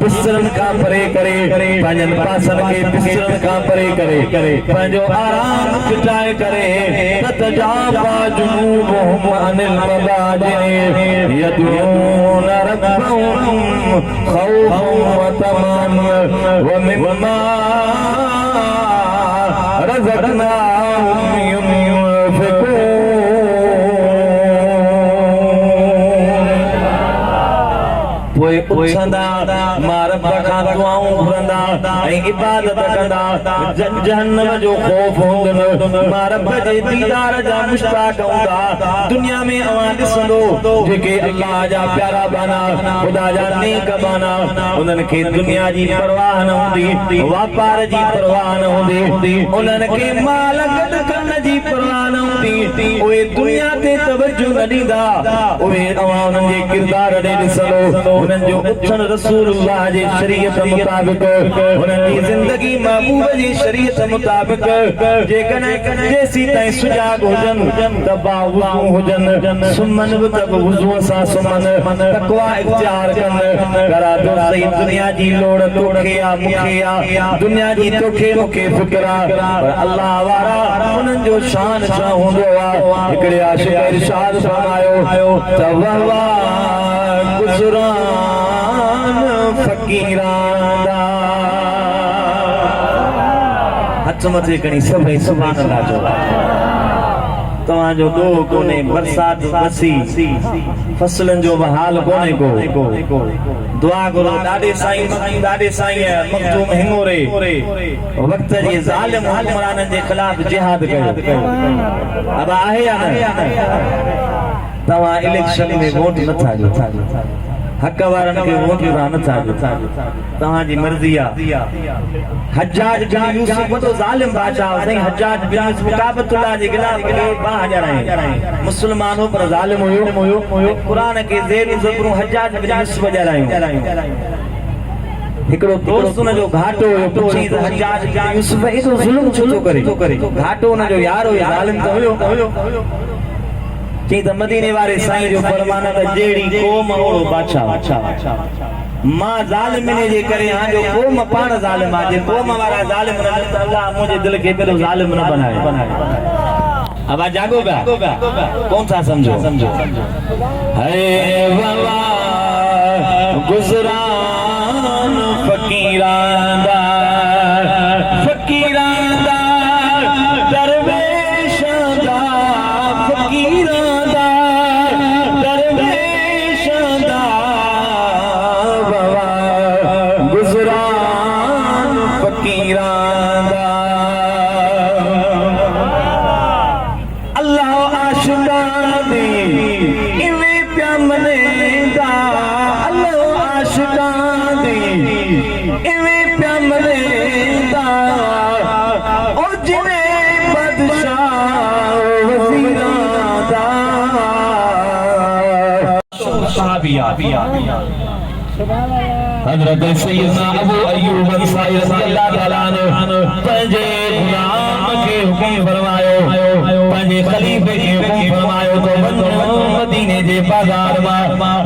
बिस्तरनि खां परे करे पंहिंजनि पासनि खे बिस्तरनि खां परे करे पंहिंजो आराम फिटाए करे ततजाफा जुनूबुहुम अनिल मदाजिअ यदऊन रब्बहुम खौफन व तमअन व मिम्मा रज़क़नाहुम युनफ़िक़ून पोइ उथंदा मां रब खां दुआऊं घुरंदा ऐं इबादत कंदा जहन्नम जो खौफ हूंदनि मां रब जे दीदार जा मुश्ताक हूंदा दुनिया में अवां ॾिसंदो जेके अल्लाह जा प्यारा बाना ख़ुदा जा नेक बाना उन्हनि खे दुनिया जी परवाह न हूंदी वापार जी परवाह न हूंदी उन्हनि खे माल गॾु करण जी परवाह न हूंदी उहे दुनिया ते तवज्जो न ॾींदा उहे अवां उन्हनि जे किरदार ॾे ॾिसंदो उन्हनि जो उथण रसूलुल्लाह जे शरीयत मुताबिक़ उन्हनि जी ज़िंदगी महबूब जी शरीयत मुताबिक़ जेकॾहिं जेसी ताईं सुजाग हुजनि त बावुज़ू हुजनि सुम्हनि बि त वुज़ूअ सां सुम्हनि तक़वा इख्तियार कनि करा तो सही दुनिया जी लोड़ तोखे आ मूंखे आ दुनिया जी तोखे मूंखे फ़िक्र आ पर अल्लाह वारा उन्हनि जो शान छा हूंदो आहे हिकिड़े आशिक़ इरशाद फरमायो त वाह गुज़रान फ़क़ीरान दा हथ मथे खणी सभई सुभान अल्लाह जो तव्हां जो ॾोह कोन्हे बरसात वसी फसलनि जो हाल कोन्हे को दुआ करो ॾाढे साईं मखदूम हिंगोरे वक़्त जे ज़ालिम हुक्मराननि जे ख़िलाफ़ जिहाद कयो अब आहे या न तव्हां इलेक्शन में वोट नथा ॾियो हक वारनि खे वोट नथा ॾियो तव्हांजी मर्ज़ी आहे हज्जाज बिन यूसुफ वॾो ज़ालिम बादशाह साईं हज्जाज बिन यूसुफ काबतुल्लाह जे ख़िलाफ़ बाह ॼाणाई मुस्लमान हो पर ज़ालिम हुयो क़ुरान खे ज़ेर ज़बरूं हज्जाज बिन यूसुफ ॼाणायूं हिकिड़ो दोस्त उन जो घाटो हुयो पुछी त हज्जाज बिन यूसुफ एॾो ज़ुल्म छो करे घाटो उन जो यार हुयो ज़ालिम त हुयो चई त मदीने वारे साईं जो फरमान त जहिड़ी क़ौम ओड़ो बादशाह मां ज़ालिमने जे करे हां जो क़ौम पाण ज़ालिम आहे जे क़ौम वारा ज़ालिम न त अल्लाह मुंहिंजे दिल खे पहिरियों ज़ालिम न बनाए अब जागो पिया कौन सा समझो है वाला गुज़रान फ़क़ीरान दा दरवेशां दा फ़क़ीरान दा दरवेशां दा गुज़रान फ़क़ीरान दा अल्लाह आशिक़ान दी इवे प्या मनेदा अल्लाह आशिक़ान दी इवे प्या मनेदा ओ जिने बादशाह वज़ीरान दा सहाबिया हज़रत सैयदना अबू अय्यूब अंसारी रज़ियल्लाहु तआला अन्हु पंहिंजे गुलाम खे हुकुम फरमायो पंहिंजे खलीफ़े खे हुकुम फरमायो तो वञो मदीने जे बाज़ार मां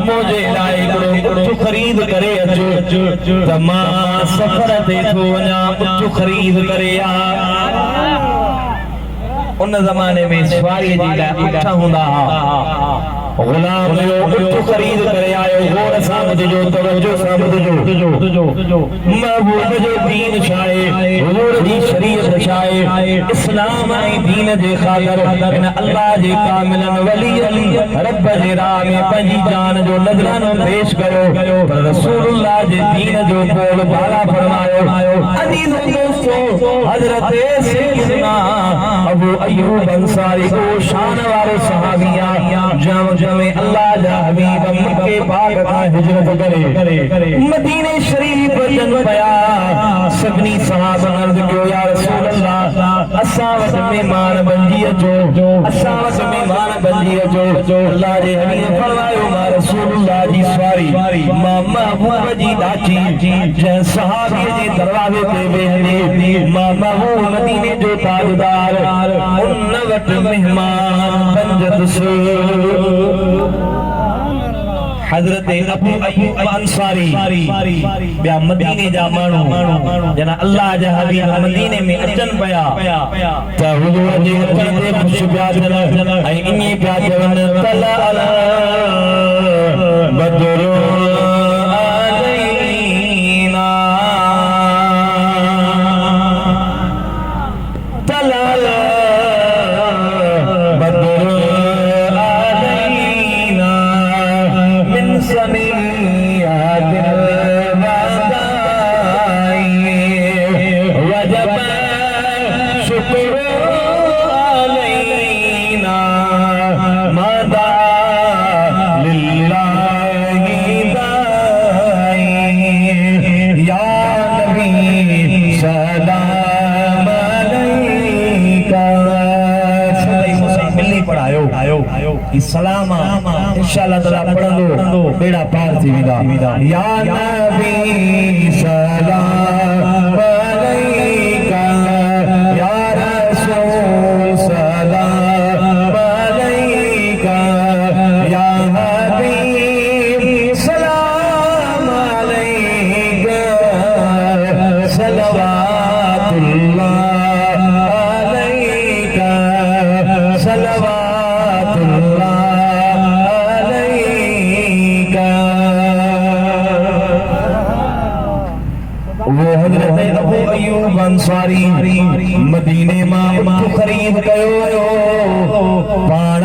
मुंहिंजे लाइ हिकिड़ो ऊंट ख़रीद करे अचो त मां सफ़र ते थो वञा ऊंट ख़रीद करे आ उन ज़माने में सवारीअ जी लाइ ऊंट हूंदा हुआ गुलाम जो ऊंट खरीद करे आयो गौर सां ॿुधजो तवज्जो सां ॿुधजो महबूब जो दीन छाए हुजूर जी शरीयत छाए इस्लाम ऐं दीन जे ख़ातिर इन अल्लाह जे कामिलन वली रब जे राह में पंहिंजी जान जो नज़रानो पेश कयो पर रसूलुल्लाह जे दीन जो बोल बाला फरमायो अजीज़ दोस्तों हज़रत सैयदना अबू अय्यूब अंसारी को शान वारो सहाबिया जमे अल्लाह जा हबीब मक्के पाक का हिजरत करे मदीने शरीफ जन पया सगनी सहाबा अर्ज कियो या रसूल अल्लाह असां वटि मेहमान बणजी अचो असां वटि मेहमान बणजी अचो अल्लाह जे हबीब फरमायो मां रसूलुल्लाह जी सवारी मां महबूब जी दाची जंहिं सहाबी जे दरवाज़े ते वेहंदी मां महबूब मदीने जो ताजदार उन वटि मेहमान बणजंदुसि हजरत अबू अय्यूब अंसारी बिया मदीने जा माण्हू जना अल्लाह जा हबीब मदीने में अचन पया त हुजूर जे हथ ते खुश पिया थियन ऐं इन्ही पिया चवनि तला अला बदरु अलैना तला अला बदरु सलाम इंशाअल्लाह ताला पढ़ंदो बेड़ा पार थी वेंदा या नबी सलाम अलैका या रसूल सलाम अलैका या हबीब सलाम अलैका सलवातुल्लाह अलैका सलवातुल्लाह हजरत अबू अय्यूब अंसारी मदीने मां खरीद कयो पाण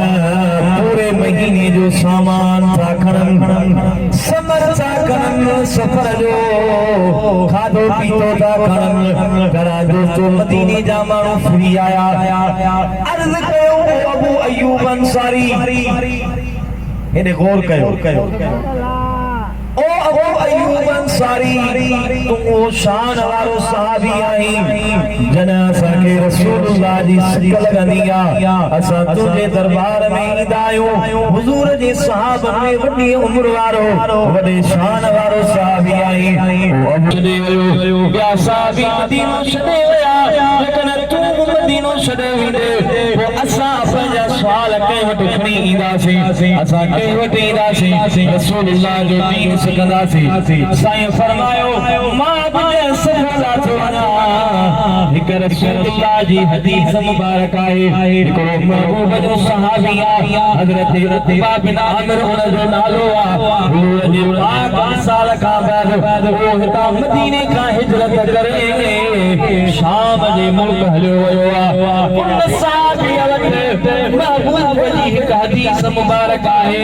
पूरे महीने जो सामान था खणन समर था खणन सफर जो खाधो पीतो था खणन घरा दोस्तो मदीने जा माण्हू फिरी आया अर्ज़ कयो अबू अय्यूब अंसारी हेॾे गौर कयो ओ अबू अय्यूब अंसारी तू ओ शान वारो सहाबी आही जना असांखे रसूलुल्लाह जी सिकल गंदिया असां तुझे दरबार में ईंदा आहियूं हुजूर जे सहाबा में वॾी उम्र वारो वॾे शान वारो सहाबी आही ओ अबू छॾे वियो ॿिया सहाबी मदीनो छॾे विया लेकिन तू मदीनो छॾे वेंदे पोइ असां पंहिंजा सवाल कंहिं वटि खणी ईंदासीं असां कंहिं वटि ईंदासीं रसूलुल्लाह जो दीन सिखंदासीं साईं फरमायो मां तुझे सिखंदा थो वञा हिकु रसूलुल्लाह जी हदीस मुबारक आहे हिकिड़ो महबूब जो सहाबी आहे हज़रत इबाद बिन आमिर उन जो नालो आहे हुजूर जे पाक साल खां बाद वो हितां मदीने खां हिजरत करे शाम जे मुल्क हलियो वियो आहे उन सहाबी वटि महबूब जी हिकु हदीस मुबारक आहे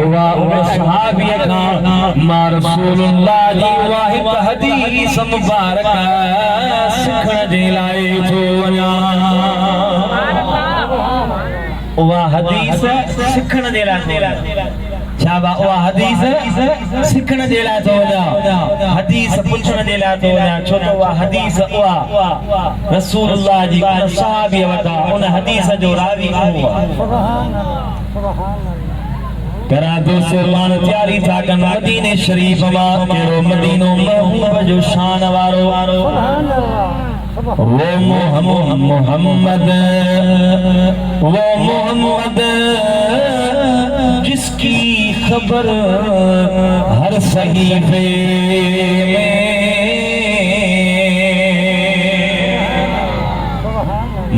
उहा उन सहाबी खां मां रसूलुल्लाह जी उहा हिकु हदीस मुबारक सिखण जे लाइ थो वञा उहा हदीस सिखण जे लाइ शाबा उहा हदीस सिखण जे लाइ थो वञा हदीस पुछण जे लाइ थो वञा छो त उहा हदीस उहा रसूलुल्लाह जी उन सहाबी वटां उन हदीस जो रावी आहे करा दोस्तो पाण तयारी था कन मदीने शरीफ मां कहिड़ो मदीनो महबूब जो शान वारो वो मोहम्मद जिसकी खबर हर सहीफे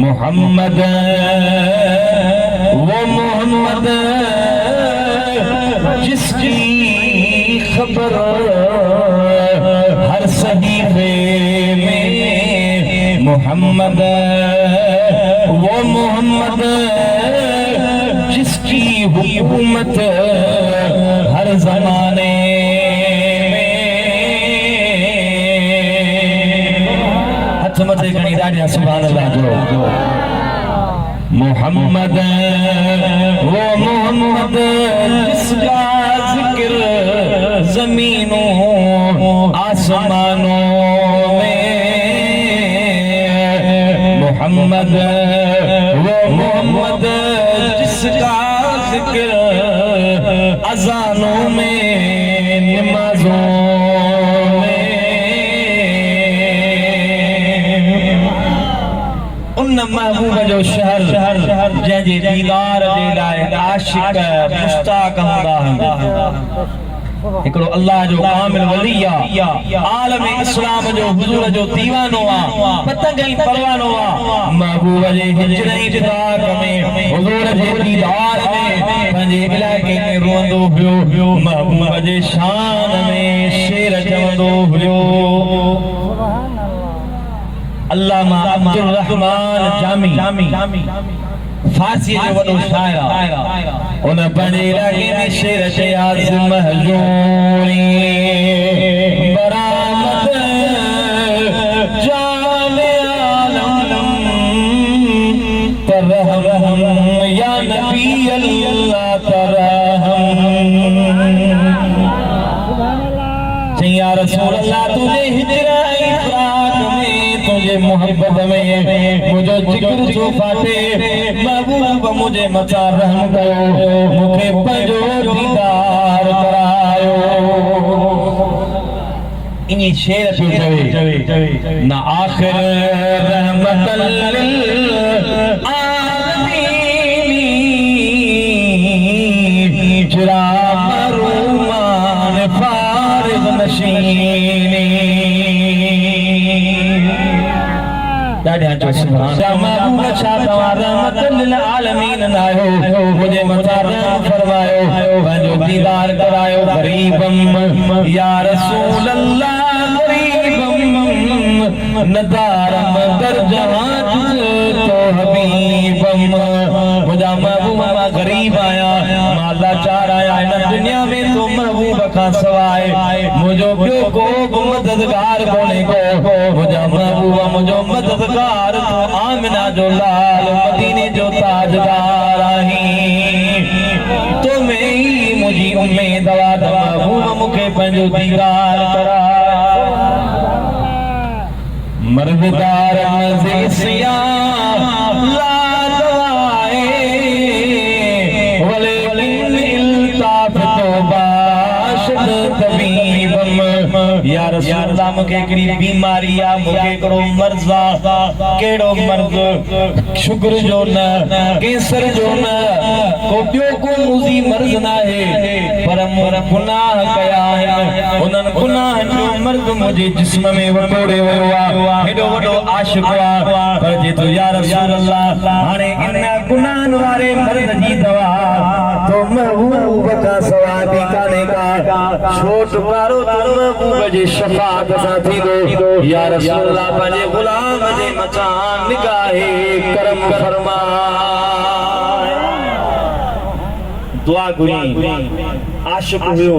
मोहम्मद वो मोहम्मद जिसकी खबर हर सहीफे में मोहम्मद वो मोहम्मद जिसकी हुकूमत हर जमाने में हाथ मथे खणी ॾाढा सुभान अल्लाह जो मोहम्मद वो मोहम्मद जिसका जिक्र जमीनों आसमानों में मोहम्मद वो मोहम्मद जिसका जिक्र अजानों में नमाजों में उन महबूब जो शहर जंहिंजे दीदार जे लाइ आशिक मुश्ताक हूंदा हिकिड़ो अल्लाह जो कामिल वली आहे आलम इस्लाम जो हुजूर जो दीवानो आहे पतंग ई परवानो आहे महबूब जे हिजर इतबार में हुजूर जे दीदार में पंहिंजे इलाइक़े में रोंदो हुयो महबूब जे शान में शेर चवंदो हुयो अल्लामा अब्दुल रहमान जामी फारसी जो वॾो शाइर उन पंहिंजे इलाइक़े में शेर चया महजूरी बरामद जान आलम तरहम या नबी अल्लाह तरहम या रसूल अल्लाह तुझे हिजर इफरात में तुझे मोहब्बत में मुझे जिक्र जो फाटे महबूब मुझे मचा रहम कयो मुखे पंजो दीदार करायो इन्ही शेर जो चवे ना आखिर रहमतल लिल आलमीन जरा मरूमान फारिग नशीनी ॾाढा सुभान महबूब छा तव्हां रहमतुल लिल आलमीन आहियो मुझे मथा रहम फरमायो पंहिंजो दीदार करायो गरीबम या रसूल अल्लाह गरीबम नदारम दर जहां तो हबीबम मुझा महबूब मां गरीब आया मां लाचार आया इन दुनिया में तो महबूब खां सवाइ मुझो ॿियो को मददगार कोन्हे को मुझा महबूब मुझो मददगार तो आमिना जो लाल मदीने जो ताजदार आहीं तो मैं ही मुझी उम्मीद महबूब मूंखे पंहिंजो दीदार करा मर्ददार मज़ीसिया ला दवाए वले इल्ताफ तो बाशद तबीबम या रसूल अल्लाह मूंखे हिकिड़ी बीमारी आहे मूंखे हिकिड़ो मर्ज़ आहे कहिड़ो मर्ज़ शुगर जो न कैंसर जो न को ॿियो को मुज़ी मर्ज़ न आहे पर गुनाह कया आहिनि उन्हनि गुनाहनि जो मर्ज़ मुंहिंजे जिस्म में वटोड़े वियो आहे हेॾो वॾो आशिक़ आहे पर जे तूं या रसूल अल्लाह हाणे इन गुनाहनि वारे मर्ज़ जी दवा तो महबूब का सवाइ बि कान्हे का छोट वारो तो महबूब जी शफ़ाअत सां थींदो या रसूल अल्लाह पंहिंजे ग़ुलाम जे मथां निगाहे करम फरमा दुआ घुरी आशिक़ हुयो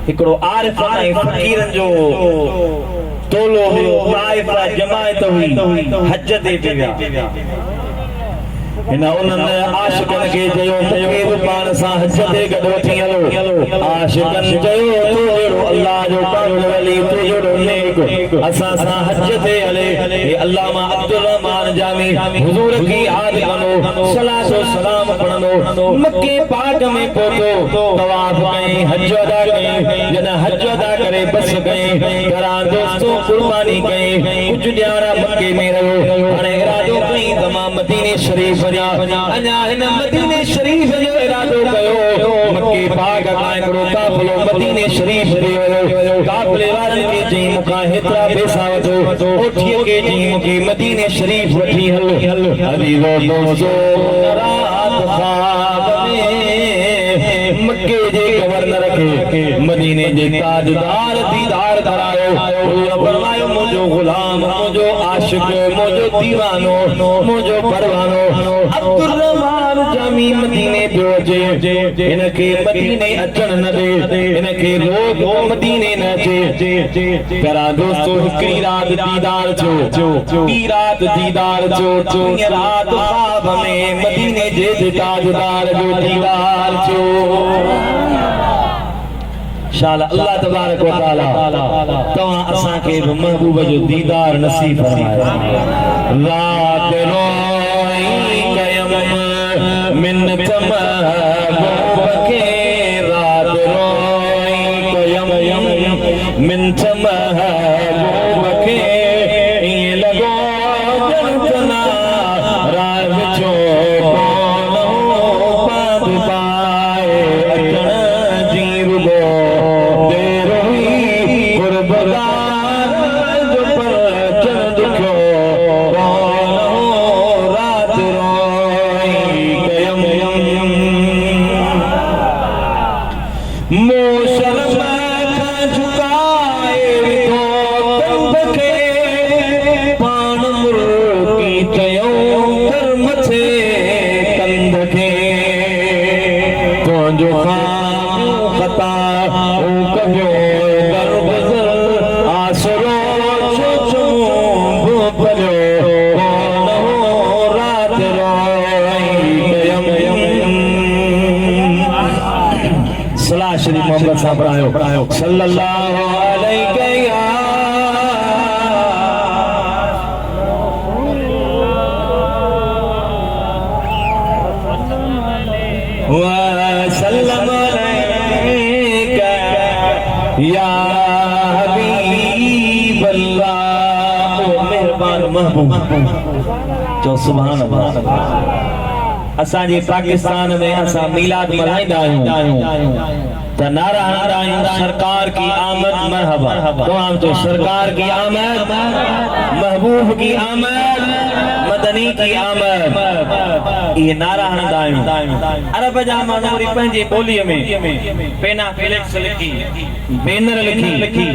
हिकिड़ो आरिफ़ ऐं फ़क़ीरनि जो टोलो हुयो ताइफ़ जमायत हुई हज ते विया हिन उन्हनि आशिक़नि खे चयो मूंखे बि पाण सां हज ते गॾु वठी हलो आशिक़नि चयो तूं अहिड़ो अल्लाह जो कामिल वली तूं अहिड़ो नेक असां सां हज ते हले हे अल्लामा अब्दुल रहमान जामी हुजूर की यादि कंदो सलात व सलाम पढ़ंदो मक्के पाक में पहुतो तवाफ कई हज अदा कई जन हज अदा करे बस कई घरां दोस्तों कुर्बानी कई कुछ ॼाणा मक्के में रहो हाणे इरादो कई तमाम मदीने शरीफ अञा हिन मदीने शरीफ जो इरादो कयो मक्के पाक खां हिकिड़ो काफ़िलो मदीने शरीफ ते वियो काफ़िले वारनि खे चई मूंखां हेतिरा पैसा वठो ओठीअ खे चई मूंखे मदीने शरीफ वठी हल अज़ीज़ो दोस्तो रात ख्वाब में मक्के जे गवर्नर खे मदीने जे ताजदार दीदार करायो फरमायो मुंहिंजो गुलाम मुंहिंजो आशिक़ मुंहिंजो दीवानो मुंहिंजो परवानो अब्दुल रहमान जामी मदीने पियो अचे हिनखे मदीने अचण न ॾे हिनखे रोक मदीने न अचे पहिरां दोस्तो हिकिड़ी राति दीदार थियो ॿी राति दीदार थियो राति ख्वाब में मदीने जे ताजदार जो दीदार थियो शाला अल्लाह तबारक व तआला तवां असां खे महबूब जो दीदार नसीब फरमाए मिंच महबूब के ईअं लॻो ॼणु राह विचो कोन पाद पाए अचण जी रुगो देर हुई गुरबदार जो पर अचण दुखियो कोन रात रोई कयम मो शर्म खां झुकाए विधो तंब खे पाण मुर्की चयो कर मथे कंध खे तुंहिंजो खां ख़ता हू कढियो दर गुज़र आसरो छो चूं भलियो कोन रात रोई कयम सलाह श्री मोहम्मद साहब पढ़ायो सल्लल्लाहु अलैहि वसल्लम अलैका या हबीब अल्लाह। ओ मेहरबान महबूब जो सुभान अल्लाह। असांजे पाकिस्तान में असां मीलाद मल्हाईंदा आहियूं त नारा हणंदा आहियूं सरकार की आमद मरहबा तमाम तो सरकार की आमद महबूब की आमद मदनी की आमद ये नारा हणंदा आहियूं। अरब जा माण्हू वरी पंहिंजे ॿोलीअ में पेना फ्लेक्स लिखी बैनर लिखी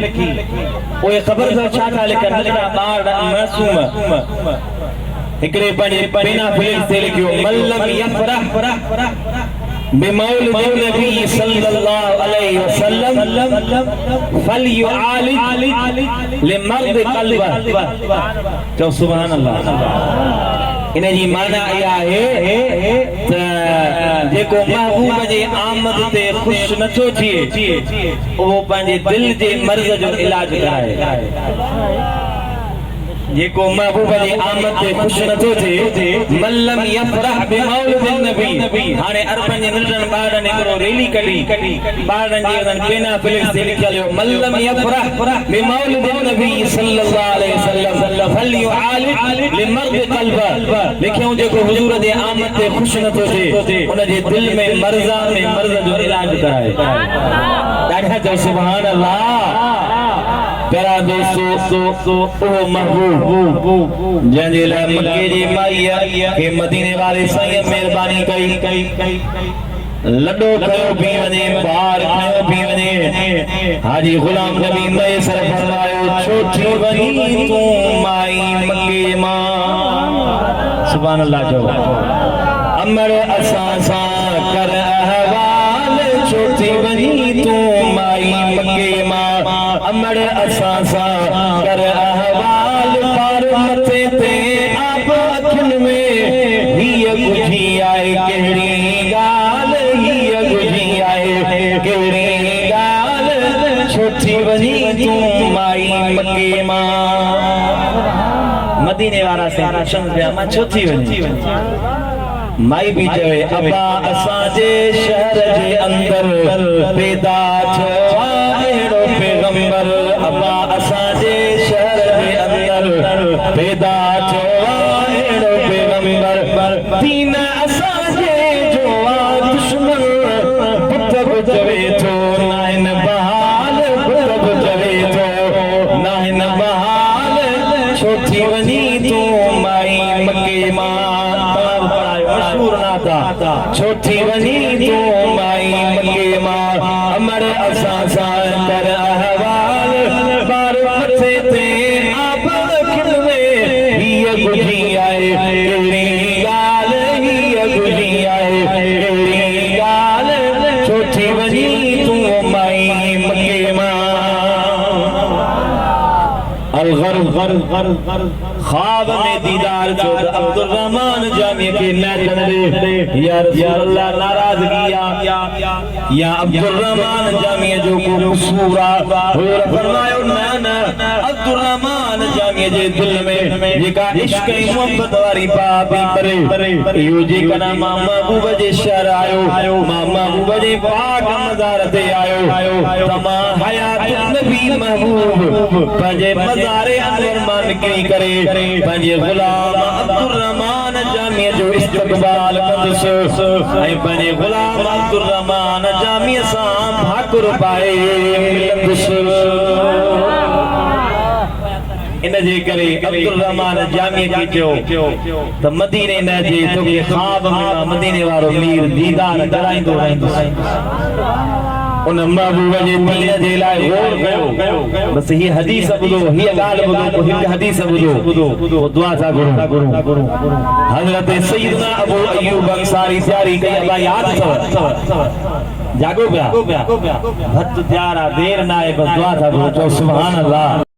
उहे ख़बर अथव छा था लिखनि नंढड़ा ॿार मासूम हिकिड़े पंहिंजे पेना फ्लेक्स ते लिखियो मल्लम यफरह बिमौलिद नबी सल्लल्लाहु अलैहि वसल्लम फलयुआलिज लिमर्द क़ल्ब। चओ सुभान अल्लाह। इन जी माना इहा आहे त जेको महबूब जे आमद ते ख़ुशि नथो थिए उहो पंहिंजे दिलि जे मर्ज़ जो इलाज कराए। जेको महबूब जी आमद ते ख़ुशि नथो थिए मल्लम यफरह बिमौलिद नबी। हाणे अरबनि जे नंढनि ॿारनि हिकिड़ो रैली कढी ॿारनि जे उन्हनि पेना फ्लेक्स ते लिखियल हो मल्लम यफरह बिमौलिद नबी सल्लल्लाहु अलैहि वसल्लम फलयुआलिज लिमर्द क़ल्ब। लिखियो जेको हुजूर जे आमद ते ख़ुशि नथो थिए उन जे दिलि में मर्ज़ जो इलाज कराए। ॾाढा चओ सुभान अल्लाह। प्यारा दोस्तों ओ महबूब जंहिंजे लाइ मक्के जी माईअ खे मदीने वारे साईं महिरबानी कई लॾो कयो पी वञे ॿार खयो पी वञे हाजी गुलाम नबी मैसर फरमायो छो थी वञी तूं माई मक्के मां। सुभान अल्लाह। जो अमर असां सां कर अहवाल छो थी वञी तूं माई मक्के मां। अमर असां सां कर अहवाल पार मथे ते आप अखियुनि में हीअ गुझी आहे कहिड़ी ॻाल्हि हीअ गुझी आहे कहिड़ी ॻाल्हि छो थी वञी तूं माई मक्के मां। मदीने वारा से पुछनि पिया मां छो थी वञी माई भी चवे अबा असांजे शहर जे अंदर पैदा थियो अहिड़ो पैगंबर। अबा असांजे शहर जे अंदर पैदा थियो अहिड़ो पैगंबर। दीन असांजे जो दुश्मन पुत बि चवे थो नाहिन बहाल पुत बि चवे थो नाहिन बहाल छो थी वञी तूं माई मक्के मां। छो थी वञी तूं माई मक्के मां। अमर असां सां कर अहवाल पार मथे ते आप अखियुनि में हीअ गुझी आहे कहिड़ी ॻाल्हि हीअ गुझी आहे कहिड़ी ॻाल्हि छो थी वञी तूं माई मक्के मां। ख्वाब में दीदार जो अब्दुल रहमान जामिया के नाचन दे या रसूल अल्लाह नाराजगी या अब्दुल रहमान जामिया जो को कसूरा और फरमायो ना अब्दुल रहमान जामिया जे दिल में जेका इश्क ऐं मोहब्बत वारी पापी करे इहो जेकॾहिं मां महबूब जे शहर आयो मां महबूब जे पाक मज़ार ते आयो तमाम हयात नबी महबूब पंजे मज़ारे अनवर मान निकरी करे पंजे गुलाम अब्दुल रहमान जामिया जो इस्तकबाल कंदस ऐं पंजे गुलाम अब्दुल रहमान जामिया सां भाकुर पाए मिलंदुस इन जे करे अब्दुल रहमान जामिया खे चयो त मदीने न जे तोखे ख्वाब में मदीने वारो मीर दीदार कराईंदो रहंदुसि उन महबूब जे दीन जे लाइ गौर कयो बस ही हदीस ॿुधो ही ॻाल्हि ॿुधो हिक हदीस ॿुधो दुआ सा गुरु हज़रत सैयदना अबू अय्यूब अंसारी तैयारी कई अल्लाह याद अथव जागो पिया भत तैयार आहे देर न आहे बस दुआ सा गुरु चओ सुभान अल्लाह।